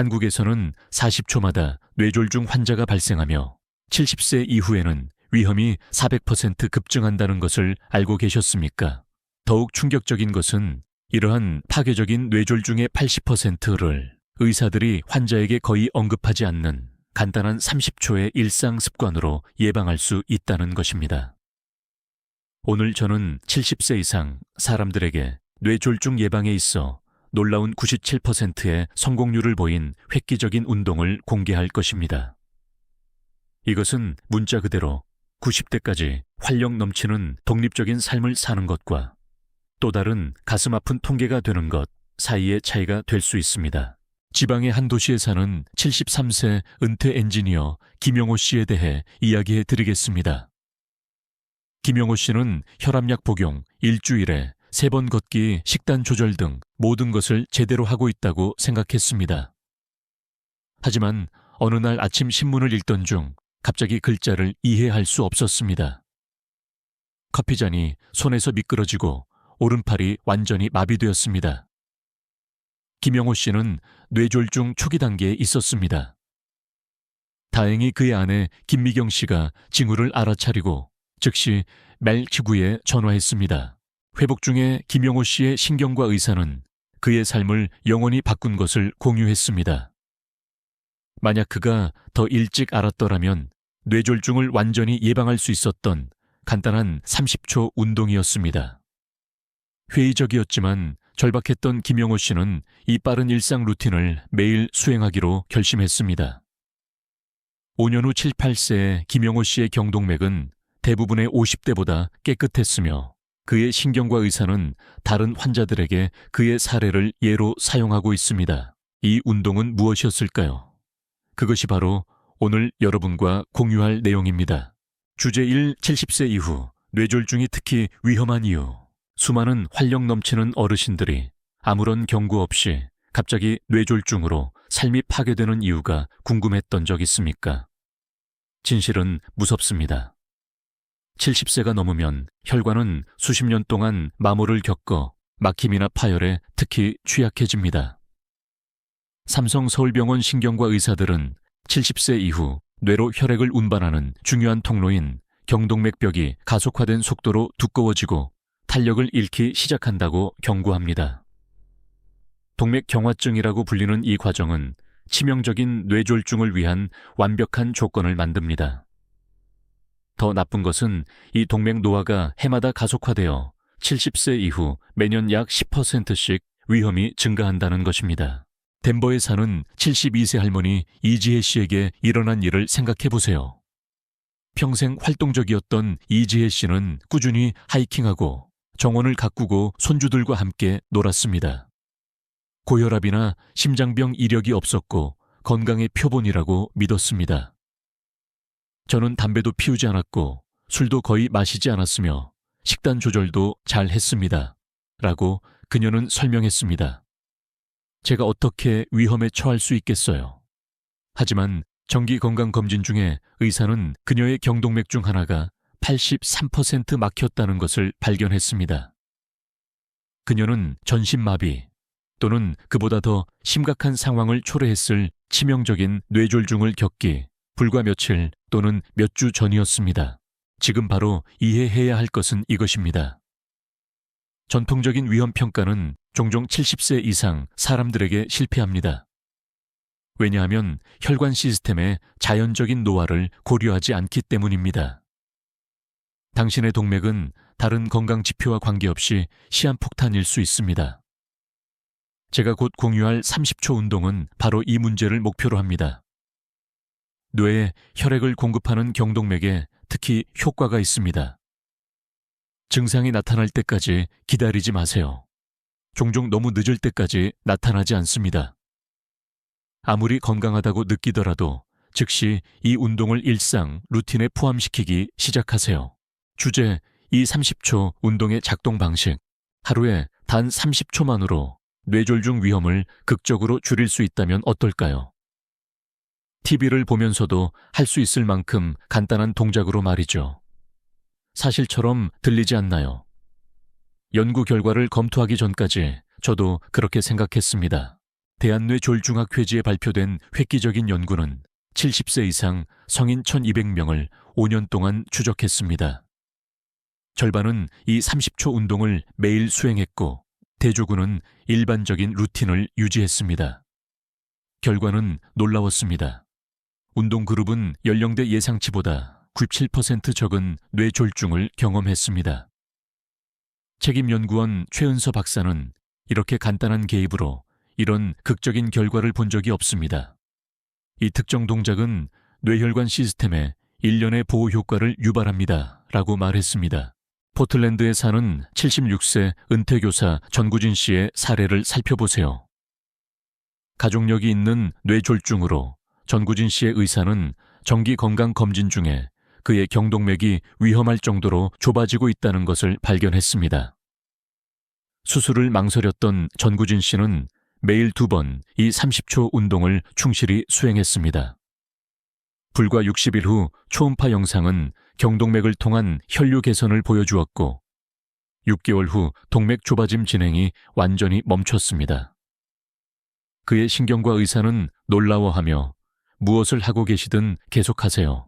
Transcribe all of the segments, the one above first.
한국에서는 40초마다 뇌졸중 환자가 발생하며 70세 이후에는 위험이 400% 급증한다는 것을 알고 계셨습니까? 더욱 충격적인 것은 이러한 파괴적인 뇌졸중의 80%를 의사들이 환자에게 거의 언급하지 않는 간단한 30초의 일상 습관으로 예방할 수 있다는 것입니다. 오늘 저는 70세 이상 사람들에게 뇌졸중 예방에 있어 놀라운 97%의 성공률을 보인 획기적인 운동을 공개할 것입니다. 이것은 문자 그대로 90대까지 활력 넘치는 독립적인 삶을 사는 것과 또 다른 가슴 아픈 통계가 되는 것 사이의 차이가 될 수 있습니다. 지방의 한 도시에 사는 73세 은퇴 엔지니어 김영호 씨에 대해 이야기해 드리겠습니다. 김영호 씨는 혈압약 복용, 일주일에 3번 걷기, 식단 조절 등 모든 것을 제대로 하고 있다고 생각했습니다. 하지만 어느 날 아침 신문을 읽던 중 갑자기 글자를 이해할 수 없었습니다. 커피잔이 손에서 미끄러지고 오른팔이 완전히 마비되었습니다. 김영호 씨는 뇌졸중 초기 단계에 있었습니다. 다행히 그의 아내 김미경 씨가 징후를 알아차리고 즉시 멜99에 전화했습니다. 회복 중에 김영호 씨의 신경과 의사는 그의 삶을 영원히 바꾼 것을 공유했습니다. 만약 그가 더 일찍 알았더라면 뇌졸중을 완전히 예방할 수 있었던 간단한 30초 운동이었습니다. 회의적이었지만 절박했던 김영호 씨는 이 빠른 일상 루틴을 매일 수행하기로 결심했습니다. 5년 후 7, 8세의 김영호 씨의 경동맥은 대부분의 50대보다 깨끗했으며 그의 신경과 의사는 다른 환자들에게 그의 사례를 예로 사용하고 있습니다. 이 운동은 무엇이었을까요? 그것이 바로 오늘 여러분과 공유할 내용입니다. 주제 1. 70세 이후 뇌졸중이 특히 위험한 이유. 수많은 활력 넘치는 어르신들이 아무런 경고 없이 갑자기 뇌졸중으로 삶이 파괴되는 이유가 궁금했던 적 있습니까? 진실은 무섭습니다. 70세가 넘으면 혈관은 수십 년 동안 마모를 겪어 막힘이나 파열에 특히 취약해집니다. 삼성 서울병원 신경과 의사들은 70세 이후 뇌로 혈액을 운반하는 중요한 통로인 경동맥벽이 가속화된 속도로 두꺼워지고 탄력을 잃기 시작한다고 경고합니다. 동맥경화증이라고 불리는 이 과정은 치명적인 뇌졸중을 위한 완벽한 조건을 만듭니다. 더 나쁜 것은 이 동맥 노화가 해마다 가속화되어 70세 이후 매년 약 10%씩 위험이 증가한다는 것입니다. 덴버에 사는 72세 할머니 이지혜 씨에게 일어난 일을 생각해 보세요. 평생 활동적이었던 이지혜 씨는 꾸준히 하이킹하고 정원을 가꾸고 손주들과 함께 놀았습니다. 고혈압이나 심장병 이력이 없었고 건강의 표본이라고 믿었습니다. 저는 담배도 피우지 않았고 술도 거의 마시지 않았으며 식단 조절도 잘 했습니다. 라고 그녀는 설명했습니다. 제가 어떻게 위험에 처할 수 있겠어요? 하지만 정기건강검진 중에 의사는 그녀의 경동맥 중 하나가 83% 막혔다는 것을 발견했습니다. 그녀는 전신마비 또는 그보다 더 심각한 상황을 초래했을 치명적인 뇌졸중을 겪기 불과 며칠 또는 몇 주 전이었습니다. 지금 바로 이해해야 할 것은 이것입니다. 전통적인 위험평가는 종종 70세 이상 사람들에게 실패합니다. 왜냐하면 혈관 시스템의 자연적인 노화를 고려하지 않기 때문입니다. 당신의 동맥은 다른 건강 지표와 관계없이 시한폭탄일 수 있습니다. 제가 곧 공유할 30초 운동은 바로 이 문제를 목표로 합니다. 뇌에 혈액을 공급하는 경동맥에 특히 효과가 있습니다. 증상이 나타날 때까지 기다리지 마세요. 종종 너무 늦을 때까지 나타나지 않습니다. 아무리 건강하다고 느끼더라도 즉시 이 운동을 일상, 루틴에 포함시키기 시작하세요. 주제, 이 30초 운동의 작동 방식. 하루에 단 30초만으로 뇌졸중 위험을 극적으로 줄일 수 있다면 어떨까요? TV를 보면서도 할 수 있을 만큼 간단한 동작으로 말이죠. 사실처럼 들리지 않나요? 연구 결과를 검토하기 전까지 저도 그렇게 생각했습니다. 대한뇌졸중학회지에 발표된 획기적인 연구는 70세 이상 성인 1200명을 5년 동안 추적했습니다. 절반은 이 30초 운동을 매일 수행했고 대조군은 일반적인 루틴을 유지했습니다. 결과는 놀라웠습니다. 운동 그룹은 연령대 예상치보다 97% 적은 뇌졸중을 경험했습니다. 책임연구원 최은서 박사는 이렇게 간단한 개입으로 이런 극적인 결과를 본 적이 없습니다. 이 특정 동작은 뇌혈관 시스템에 일련의 보호 효과를 유발합니다. 라고 말했습니다. 포틀랜드에 사는 76세 은퇴교사 전구진 씨의 사례를 살펴보세요. 가족력이 있는 뇌졸중으로 전구진 씨의 의사는 정기건강검진 중에 그의 경동맥이 위험할 정도로 좁아지고 있다는 것을 발견했습니다. 수술을 망설였던 전구진 씨는 매일 2번 이 30초 운동을 충실히 수행했습니다. 불과 60일 후 초음파 영상은 경동맥을 통한 혈류 개선을 보여주었고 6개월 후 동맥 좁아짐 진행이 완전히 멈췄습니다. 그의 신경과 의사는 놀라워하며 무엇을 하고 계시든 계속하세요.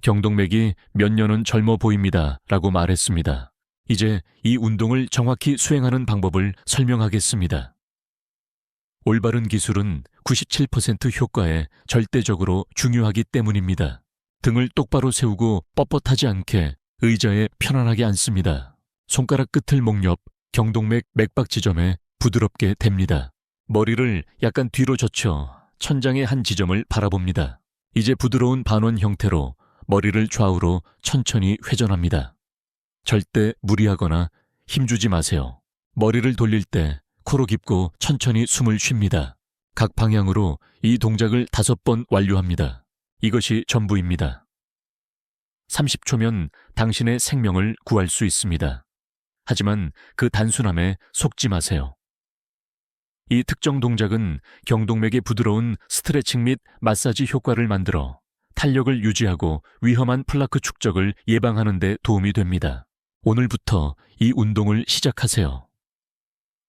경동맥이 몇 년은 젊어 보입니다. 라고 말했습니다. 이제 이 운동을 정확히 수행하는 방법을 설명하겠습니다. 올바른 기술은 97% 효과에 절대적으로 중요하기 때문입니다. 등을 똑바로 세우고 뻣뻣하지 않게 의자에 편안하게 앉습니다. 손가락 끝을 목 옆 경동맥 맥박 지점에 부드럽게 댑니다. 머리를 약간 뒤로 젖혀 천장의 한 지점을 바라봅니다. 이제 부드러운 반원 형태로 머리를 좌우로 천천히 회전합니다. 절대 무리하거나 힘주지 마세요. 머리를 돌릴 때 코로 깊고 천천히 숨을 쉽니다. 각 방향으로 이 동작을 5번 완료합니다. 이것이 전부입니다. 30초면 당신의 생명을 구할 수 있습니다. 하지만 그 단순함에 속지 마세요. 이 특정 동작은 경동맥의 부드러운 스트레칭 및 마사지 효과를 만들어 탄력을 유지하고 위험한 플라크 축적을 예방하는 데 도움이 됩니다. 오늘부터 이 운동을 시작하세요.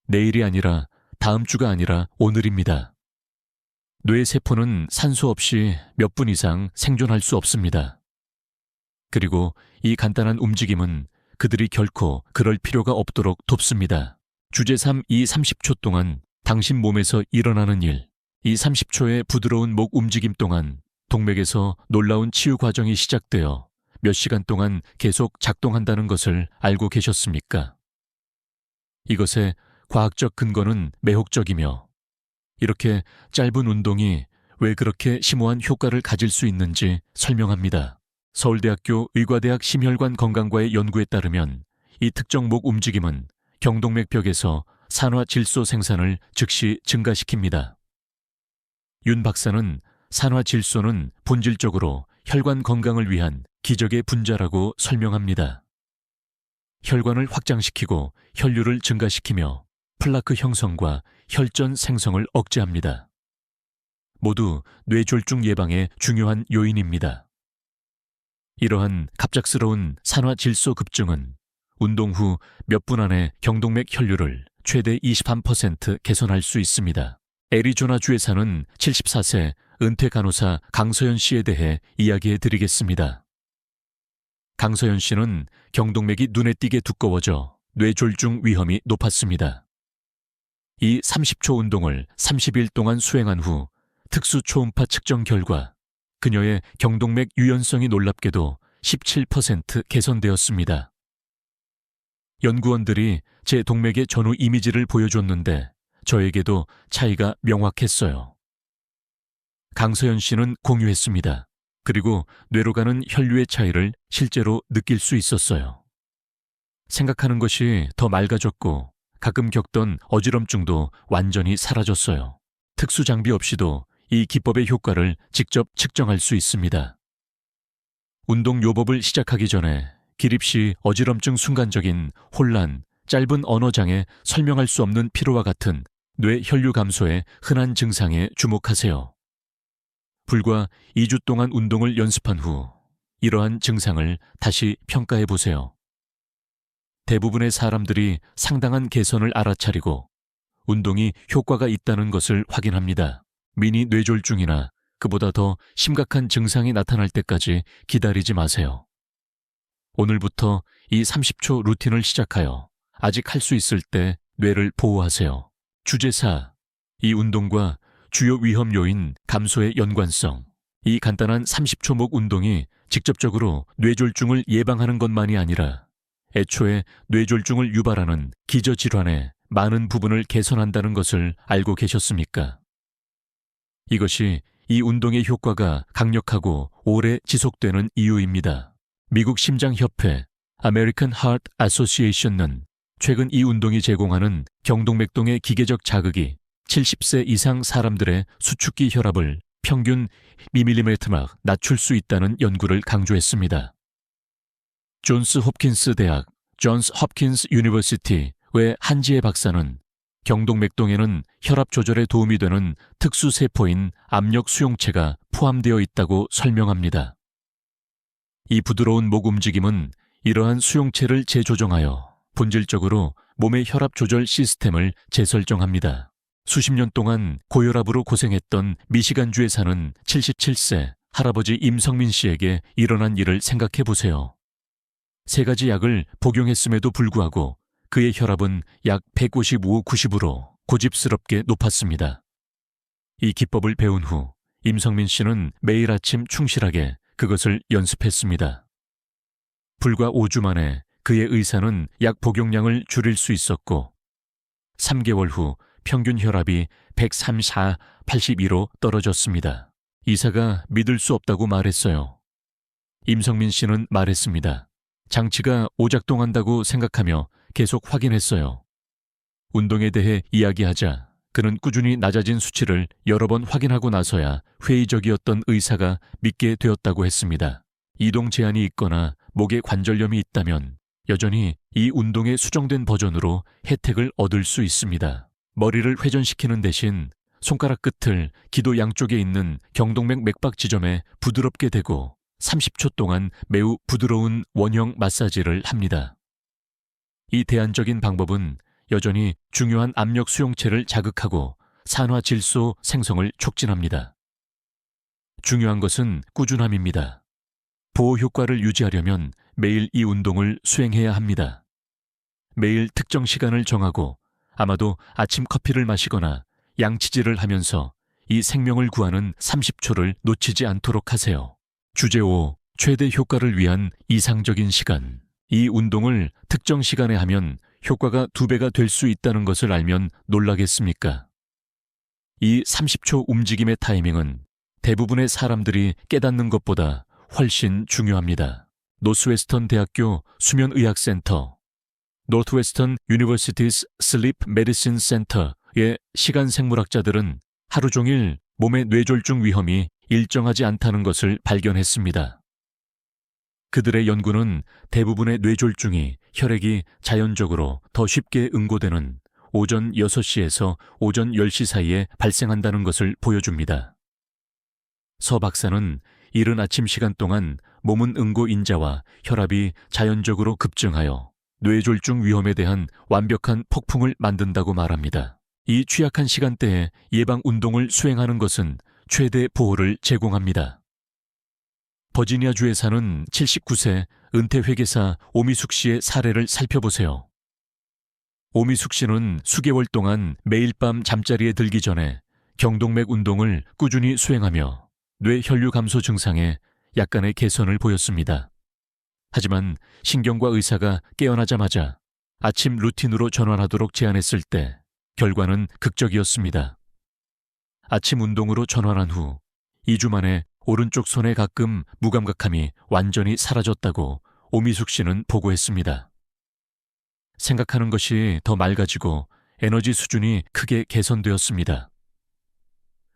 내일이 아니라 다음 주가 아니라 오늘입니다. 뇌세포는 산소 없이 몇 분 이상 생존할 수 없습니다. 그리고 이 간단한 움직임은 그들이 결코 그럴 필요가 없도록 돕습니다. 주제 3 이 30초 동안 당신 몸에서 일어나는 일, 이 30초의 부드러운 목 움직임 동안 동맥에서 놀라운 치유 과정이 시작되어 몇 시간 동안 계속 작동한다는 것을 알고 계셨습니까? 이것의 과학적 근거는 매혹적이며 이렇게 짧은 운동이 왜 그렇게 심오한 효과를 가질 수 있는지 설명합니다. 서울대학교 의과대학 심혈관 건강과의 연구에 따르면 이 특정 목 움직임은 경동맥벽에서 산화질소 생산을 즉시 증가시킵니다. 윤 박사는 산화질소는 본질적으로 혈관 건강을 위한 기적의 분자라고 설명합니다. 혈관을 확장시키고 혈류를 증가시키며 플라크 형성과 혈전 생성을 억제합니다. 모두 뇌졸중 예방에 중요한 요인입니다. 이러한 갑작스러운 산화질소 급증은 운동 후 몇 분 안에 경동맥 혈류를 최대 23% 개선할 수 있습니다. 애리조나주에 사는 74세 은퇴 간호사 강서연 씨에 대해 이야기해 드리겠습니다. 강서연 씨는 경동맥이 눈에 띄게 두꺼워져 뇌졸중 위험이 높았습니다. 이 30초 운동을 30일 동안 수행한 후 특수 초음파 측정 결과 그녀의 경동맥 유연성이 놀랍게도 17% 개선되었습니다. 연구원들이 제 동맥의 전후 이미지를 보여줬는데 저에게도 차이가 명확했어요. 강서연 씨는 공유했습니다. 그리고 뇌로 가는 혈류의 차이를 실제로 느낄 수 있었어요. 생각하는 것이 더 맑아졌고 가끔 겪던 어지럼증도 완전히 사라졌어요. 특수 장비 없이도 이 기법의 효과를 직접 측정할 수 있습니다. 운동 요법을 시작하기 전에 기립시 어지럼증 순간적인 혼란, 짧은 언어장애, 설명할 수 없는 피로와 같은 뇌 혈류 감소의 흔한 증상에 주목하세요. 불과 2주 동안 운동을 연습한 후 이러한 증상을 다시 평가해 보세요. 대부분의 사람들이 상당한 개선을 알아차리고 운동이 효과가 있다는 것을 확인합니다. 미니 뇌졸중이나 그보다 더 심각한 증상이 나타날 때까지 기다리지 마세요. 오늘부터 이 30초 루틴을 시작하여 아직 할 수 있을 때 뇌를 보호하세요. 주제 4. 이 운동과 주요 위험 요인 감소의 연관성. 이 간단한 30초 목 운동이 직접적으로 뇌졸중을 예방하는 것만이 아니라 애초에 뇌졸중을 유발하는 기저질환의 많은 부분을 개선한다는 것을 알고 계셨습니까? 이것이 이 운동의 효과가 강력하고 오래 지속되는 이유입니다. 미국 심장협회 American Heart Association은 최근 이 운동이 제공하는 경동맥동의 기계적 자극이 70세 이상 사람들의 수축기 혈압을 평균 2mm막 낮출 수 있다는 연구를 강조했습니다. 존스 홉킨스 대학 존스 홉킨스 유니버시티의 한지혜 박사는 경동맥동에는 혈압 조절에 도움이 되는 특수 세포인 압력 수용체가 포함되어 있다고 설명합니다. 이 부드러운 목 움직임은 이러한 수용체를 재조정하여 본질적으로 몸의 혈압 조절 시스템을 재설정합니다. 수십 년 동안 고혈압으로 고생했던 미시간주에 사는 77세 할아버지 임성민 씨에게 일어난 일을 생각해 보세요. 3가지 약을 복용했음에도 불구하고 그의 혈압은 약 155/90으로 고집스럽게 높았습니다. 이 기법을 배운 후 임성민 씨는 매일 아침 충실하게 그것을 연습했습니다. 불과 5주 만에 그의 의사는 약 복용량을 줄일 수 있었고 3개월 후 평균 혈압이 134/82로 떨어졌습니다. 의사가 믿을 수 없다고 말했어요. 임성민 씨는 말했습니다. 장치가 오작동한다고 생각하며 계속 확인했어요. 운동에 대해 이야기하자 그는 꾸준히 낮아진 수치를 여러 번 확인하고 나서야 회의적이었던 의사가 믿게 되었다고 했습니다. 이동 제한이 있거나 목에 관절염이 있다면 여전히 이 운동의 수정된 버전으로 혜택을 얻을 수 있습니다. 머리를 회전시키는 대신 손가락 끝을 기도 양쪽에 있는 경동맥 맥박 지점에 부드럽게 대고 30초 동안 매우 부드러운 원형 마사지를 합니다. 이 대안적인 방법은 여전히 중요한 압력 수용체를 자극하고 산화질소 생성을 촉진합니다. 중요한 것은 꾸준함입니다. 보호 효과를 유지하려면 매일 이 운동을 수행해야 합니다. 매일 특정 시간을 정하고 아마도 아침 커피를 마시거나 양치질을 하면서 이 생명을 구하는 30초를 놓치지 않도록 하세요. 주제 5. 최대 효과를 위한 이상적인 시간. 이 운동을 특정 시간에 하면 효과가 2배가 될 수 있다는 것을 알면 놀라겠습니까? 이 30초 움직임의 타이밍은 대부분의 사람들이 깨닫는 것보다 훨씬 중요합니다. 노스웨스턴 대학교 수면의학센터 Northwestern University's Sleep Medicine Center의 시간생물학자들은 하루 종일 몸의 뇌졸중 위험이 일정하지 않다는 것을 발견했습니다. 그들의 연구는 대부분의 뇌졸중이 혈액이 자연적으로 더 쉽게 응고되는 오전 6시에서 오전 10시 사이에 발생한다는 것을 보여줍니다. 서 박사는 이른 아침 시간 동안 몸은 응고 인자와 혈압이 자연적으로 급증하여 뇌졸중 위험에 대한 완벽한 폭풍을 만든다고 말합니다. 이 취약한 시간대에 예방 운동을 수행하는 것은 최대 보호를 제공합니다. 버지니아주에 사는 79세 은퇴 회계사 오미숙 씨의 사례를 살펴보세요. 오미숙 씨는 수개월 동안 매일 밤 잠자리에 들기 전에 경동맥 운동을 꾸준히 수행하며 뇌 혈류 감소 증상에 약간의 개선을 보였습니다. 하지만 신경과 의사가 깨어나자마자 아침 루틴으로 전환하도록 제안했을 때 결과는 극적이었습니다. 아침 운동으로 전환한 후 2주 만에 오른쪽 손에 가끔 무감각함이 완전히 사라졌다고 오미숙 씨는 보고했습니다. 생각하는 것이 더 맑아지고 에너지 수준이 크게 개선되었습니다.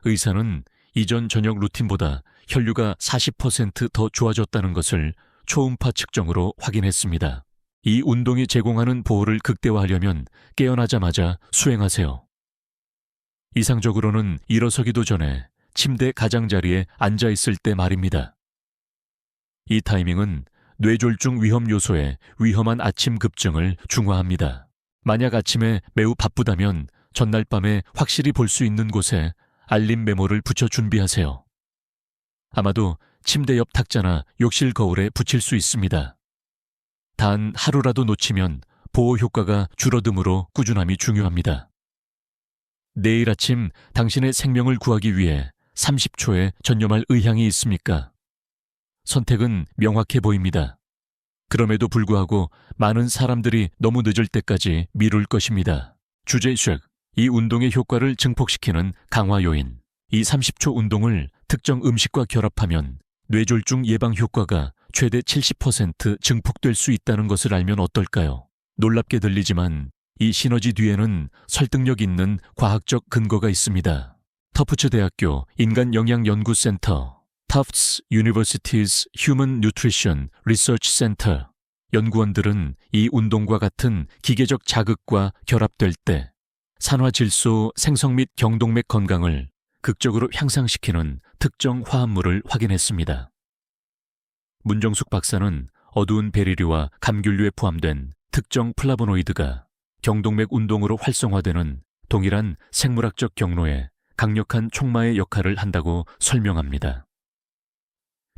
의사는 이전 저녁 루틴보다 혈류가 40% 더 좋아졌다는 것을 초음파 측정으로 확인했습니다. 이 운동이 제공하는 보호를 극대화하려면 깨어나자마자 수행하세요. 이상적으로는 일어서기도 전에 침대 가장자리에 앉아있을 때 말입니다. 이 타이밍은 뇌졸중 위험 요소의 위험한 아침 급증을 중화합니다. 만약 아침에 매우 바쁘다면 전날 밤에 확실히 볼 수 있는 곳에 알림 메모를 붙여 준비하세요. 아마도 침대 옆 탁자나 욕실 거울에 붙일 수 있습니다. 단 하루라도 놓치면 보호 효과가 줄어드므로 꾸준함이 중요합니다. 내일 아침 당신의 생명을 구하기 위해 30초에 전념할 의향이 있습니까? 선택은 명확해 보입니다. 그럼에도 불구하고 많은 사람들이 너무 늦을 때까지 미룰 것입니다. 주제 쉑, 이 운동의 효과를 증폭시키는 강화 요인. 이 30초 운동을 특정 음식과 결합하면 뇌졸중 예방 효과가 최대 70% 증폭될 수 있다는 것을 알면 어떨까요? 놀랍게 들리지만 이 시너지 뒤에는 설득력 있는 과학적 근거가 있습니다. 터프츠 대학교 인간영양연구센터, Tufts University's Human Nutrition Research Center 연구원들은 이 운동과 같은 기계적 자극과 결합될 때 산화질소 생성 및 경동맥 건강을 극적으로 향상시키는 특정 화합물을 확인했습니다. 문정숙 박사는 어두운 베리류와 감귤류에 포함된 특정 플라보노이드가 경동맥 운동으로 활성화되는 동일한 생물학적 경로에 강력한 촉마의 역할을 한다고 설명합니다.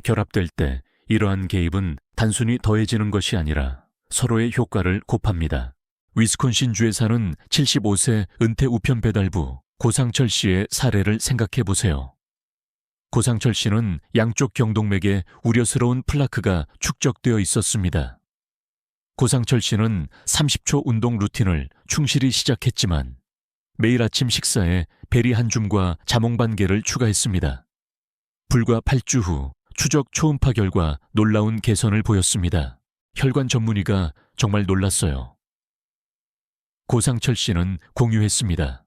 결합될 때 이러한 개입은 단순히 더해지는 것이 아니라 서로의 효과를 곱합니다. 위스콘신주에 사는 75세 은퇴 우편 배달부 고상철 씨의 사례를 생각해 보세요. 고상철 씨는 양쪽 경동맥에 우려스러운 플라크가 축적되어 있었습니다. 고상철 씨는 30초 운동 루틴을 충실히 시작했지만 매일 아침 식사에 베리 한 줌과 자몽 반 개를 추가했습니다. 불과 8주 후 추적 초음파 결과 놀라운 개선을 보였습니다. 혈관 전문의가 정말 놀랐어요. 고상철 씨는 공유했습니다.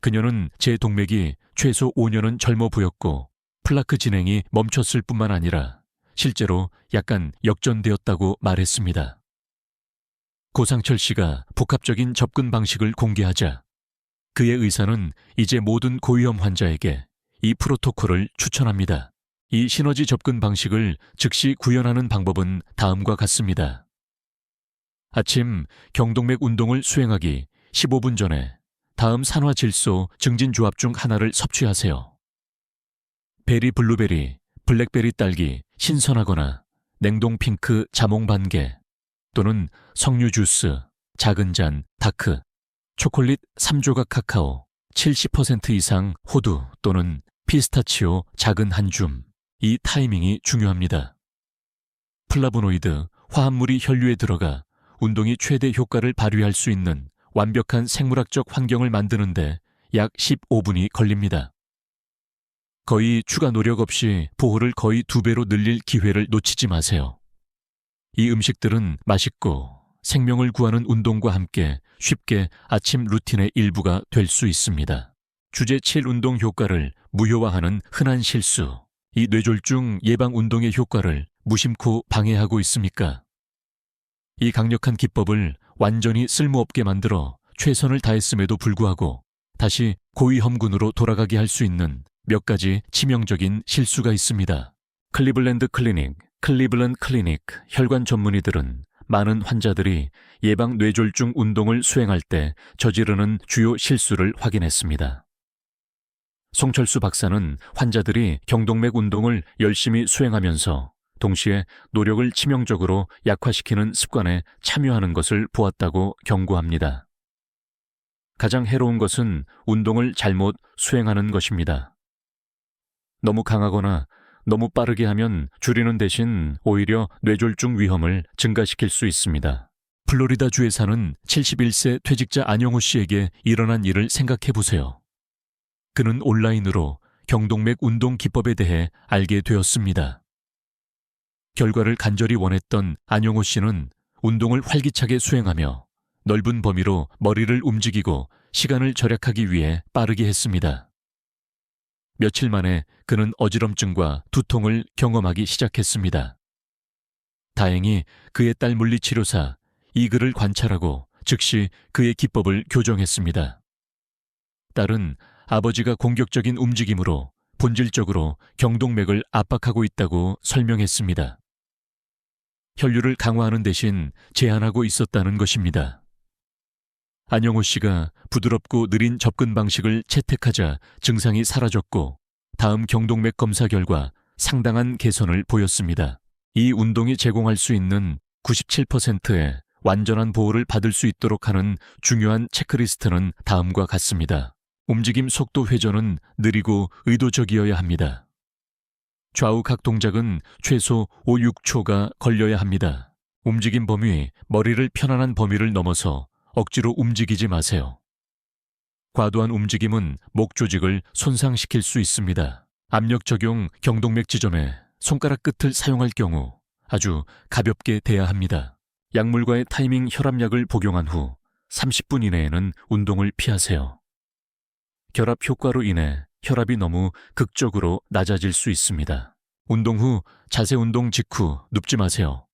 그녀는 제 동맥이 최소 5년은 젊어 보였고 플라크 진행이 멈췄을 뿐만 아니라 실제로 약간 역전되었다고 말했습니다. 고상철 씨가 복합적인 접근 방식을 공개하자 그의 의사는 이제 모든 고위험 환자에게 이 프로토콜을 추천합니다. 이 시너지 접근 방식을 즉시 구현하는 방법은 다음과 같습니다. 아침 경동맥 운동을 수행하기 15분 전에 다음 산화질소 증진 조합 중 하나를 섭취하세요. 베리 블루베리, 블랙베리 딸기, 신선하거나 냉동 핑크 자몽 반개 또는 석류 주스, 작은 잔, 다크, 초콜릿 3조각 카카오, 70% 이상 호두 또는 피스타치오 작은 한 줌. 이 타이밍이 중요합니다. 플라보노이드, 화합물이 혈류에 들어가 운동이 최대 효과를 발휘할 수 있는 완벽한 생물학적 환경을 만드는데 약 15분이 걸립니다. 거의 추가 노력 없이 보호를 거의 2배로 늘릴 기회를 놓치지 마세요. 이 음식들은 맛있고 생명을 구하는 운동과 함께 쉽게 아침 루틴의 일부가 될 수 있습니다. 주제 7 운동 효과를 무효화하는 흔한 실수. 이 뇌졸중 예방 운동의 효과를 무심코 방해하고 있습니까? 이 강력한 기법을 완전히 쓸모없게 만들어 최선을 다했음에도 불구하고 다시 고위험군으로 돌아가게 할 수 있는 몇 가지 치명적인 실수가 있습니다. 클리블랜드 클리닉 혈관 전문의들은 많은 환자들이 예방 뇌졸중 운동을 수행할 때 저지르는 주요 실수를 확인했습니다. 송철수 박사는 환자들이 경동맥 운동을 열심히 수행하면서 동시에 노력을 치명적으로 약화시키는 습관에 참여하는 것을 보았다고 경고합니다. 가장 해로운 것은 운동을 잘못 수행하는 것입니다. 너무 강하거나 너무 빠르게 하면 줄이는 대신 오히려 뇌졸중 위험을 증가시킬 수 있습니다. 플로리다주에 사는 71세 퇴직자 안영호 씨에게 일어난 일을 생각해 보세요. 그는 온라인으로 경동맥 운동 기법에 대해 알게 되었습니다. 결과를 간절히 원했던 안영호 씨는 운동을 활기차게 수행하며 넓은 범위로 머리를 움직이고 시간을 절약하기 위해 빠르게 했습니다. 며칠 만에 그는 어지럼증과 두통을 경험하기 시작했습니다. 다행히 그의 딸 물리치료사 이글을 관찰하고 즉시 그의 기법을 교정했습니다. 딸은 아버지가 공격적인 움직임으로 본질적으로 경동맥을 압박하고 있다고 설명했습니다. 혈류를 강화하는 대신 제한하고 있었다는 것입니다. 안영호 씨가 부드럽고 느린 접근 방식을 채택하자 증상이 사라졌고 다음 경동맥 검사 결과 상당한 개선을 보였습니다. 이 운동이 제공할 수 있는 97%의 완전한 보호를 받을 수 있도록 하는 중요한 체크리스트는 다음과 같습니다. 움직임 속도 회전은 느리고 의도적이어야 합니다. 좌우 각 동작은 최소 5, 6초가 걸려야 합니다. 움직임 범위, 머리를 편안한 범위를 넘어서 억지로 움직이지 마세요. 과도한 움직임은 목 조직을 손상시킬 수 있습니다. 압력 적용 경동맥 지점에 손가락 끝을 사용할 경우 아주 가볍게 대야 합니다. 약물과의 타이밍 혈압약을 복용한 후 30분 이내에는 운동을 피하세요. 결합 효과로 인해 혈압이 너무 극적으로 낮아질 수 있습니다. 운동 후 자세 운동 직후 눕지 마세요.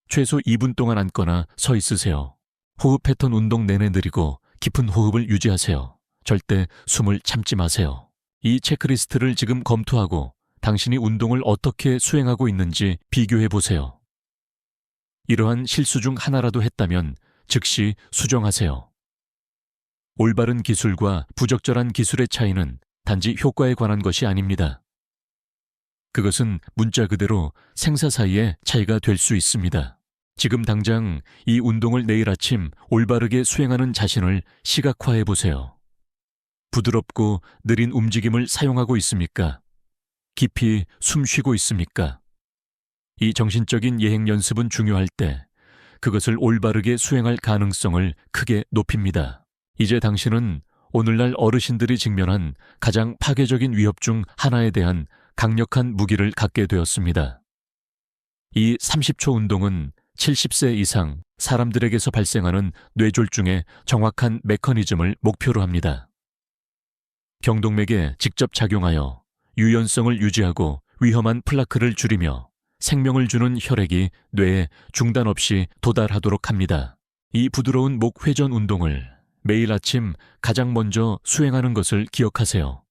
최소 2분 동안 앉거나 서 있으세요. 호흡 패턴 운동 내내 느리고 깊은 호흡을 유지하세요. 절대 숨을 참지 마세요. 이 체크리스트를 지금 검토하고 당신이 운동을 어떻게 수행하고 있는지 비교해 보세요. 이러한 실수 중 하나라도 했다면 즉시 수정하세요. 올바른 기술과 부적절한 기술의 차이는 단지 효과에 관한 것이 아닙니다. 그것은 문자 그대로 생사 사이의 차이가 될 수 있습니다. 지금 당장 이 운동을 내일 아침 올바르게 수행하는 자신을 시각화해 보세요. 부드럽고 느린 움직임을 사용하고 있습니까? 깊이 숨 쉬고 있습니까? 이 정신적인 예행 연습은 중요할 때 그것을 올바르게 수행할 가능성을 크게 높입니다. 이제 당신은 오늘날 어르신들이 직면한 가장 파괴적인 위협 중 하나에 대한 강력한 무기를 갖게 되었습니다. 이 30초 운동은 70세 이상 사람들에게서 발생하는 뇌졸중의 정확한 메커니즘을 목표로 합니다. 경동맥에 직접 작용하여 유연성을 유지하고 위험한 플라크를 줄이며 생명을 주는 혈액이 뇌에 중단 없이 도달하도록 합니다. 이 부드러운 목 회전 운동을 매일 아침 가장 먼저 수행하는 것을 기억하세요.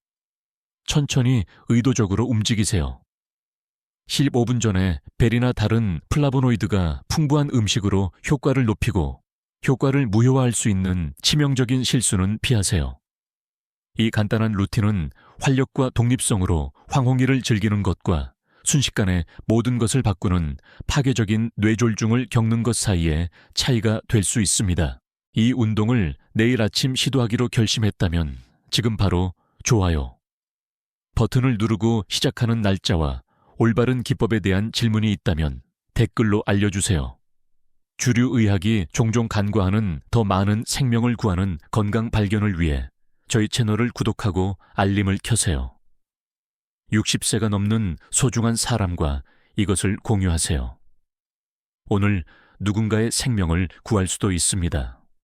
천천히 의도적으로 움직이세요. 15분 전에 벨이나 다른 플라보노이드가 풍부한 음식으로 효과를 높이고 효과를 무효화할 수 있는 치명적인 실수는 피하세요. 이 간단한 루틴은 활력과 독립성으로 황홍이를 즐기는 것과 순식간에 모든 것을 바꾸는 파괴적인 뇌졸중을 겪는 것 사이에 차이가 될 수 있습니다. 이 운동을 내일 아침 시도하기로 결심했다면 지금 바로 좋아요 버튼을 누르고 시작하는 날짜와 올바른 기법에 대한 질문이 있다면 댓글로 알려주세요. 주류 의학이 종종 간과하는 더 많은 생명을 구하는 건강 발견을 위해 저희 채널을 구독하고 알림을 켜세요. 60세가 넘는 소중한 사람과 이것을 공유하세요. 오늘 누군가의 생명을 구할 수도 있습니다.